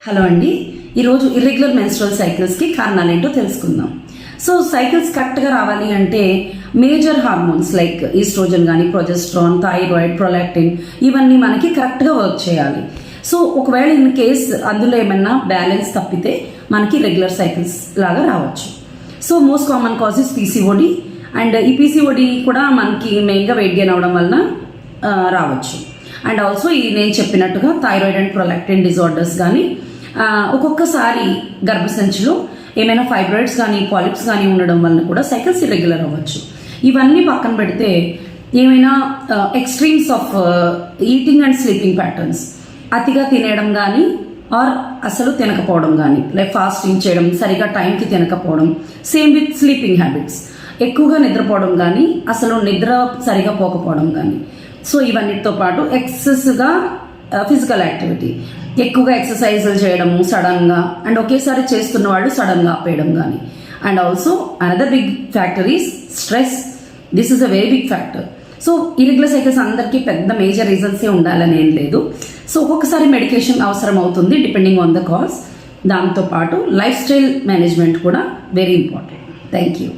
Hello అండి, ఈరోజు irregular menstrual సైకిల్స్కి కారణాలు ఏంటో తెలుసుకుందాం. సో సైకిల్స్ కరెక్ట్గా రావాలి అంటే మేజర్ హార్మోన్స్ లైక్ ఈస్ట్రోజన్ కానీ ప్రొజెస్ట్రాన్, థైరాయిడ్, ప్రొలాక్టిన్ ఇవన్నీ మనకి కరెక్ట్గా వర్క్ చేయాలి. సో ఒకవేళ ఇన్ కేస్ అందులో ఏమన్నా బ్యాలెన్స్ తప్పితే మనకి రెగ్యులర్ సైకిల్స్ లాగా రావచ్చు. So most common causes PCOD, and ఈ పీసీఓడి కూడా మనకి మెయిన్గా వెయిట్ గెయిన్ అవడం వలన రావచ్చు. అండ్ ఆల్సో ఈ నేను చెప్పినట్టుగా థైరాయిడ్ అండ్ ప్రొలాక్టిన్ డిజార్డర్స్ కానీ, ఒక్కొక్కసారి గర్భసంచిలో ఏమైనా ఫైబ్రాయిడ్స్ కానీ పాలిప్స్ కానీ ఉండడం వలన కూడా సైకిల్స్ ఇర్రెగ్యులర్ అవ్వచ్చు. ఇవన్నీ పక్కన పెడితే ఏమైనా extremes of eating and sleeping patterns, అతిగా తినేయడం కానీ ఆర్ అసలు తినకపోవడం కానీ, లైక్ ఫాస్టింగ్ చేయడం, సరిగా టైంకి తినకపోవడం, సేమ్ విత్ స్లీపింగ్ హ్యాబిట్స్, ఎక్కువగా నిద్రపోవడం కానీ అసలు నిద్ర సరిగా పోకపోవడం కానీ. సో ఇవన్నిటితో పాటు ఎక్సెస్గా ఫిజికల్ యాక్టివిటీ, ఎక్కువగా ఎక్సర్సైజులు చేయడము సడన్గా, అండ్ ఒకేసారి చేస్తున్న వాళ్ళు సడన్గా ఆపేయడం కానీ. And also another big factor is stress. This is a very big factor. So irregular cycles అందరికీ పెద్ద మేజర్ రీజన్సే ఉండాలని ఏం లేదు. సో ఒక్కొక్కసారి మెడికేషన్ అవసరం అవుతుంది డిపెండింగ్ ఆన్ ద కాజ్. దాంతోపాటు లైఫ్ స్టైల్ మేనేజ్మెంట్ కూడా వెరీ ఇంపార్టెంట్. Thank you.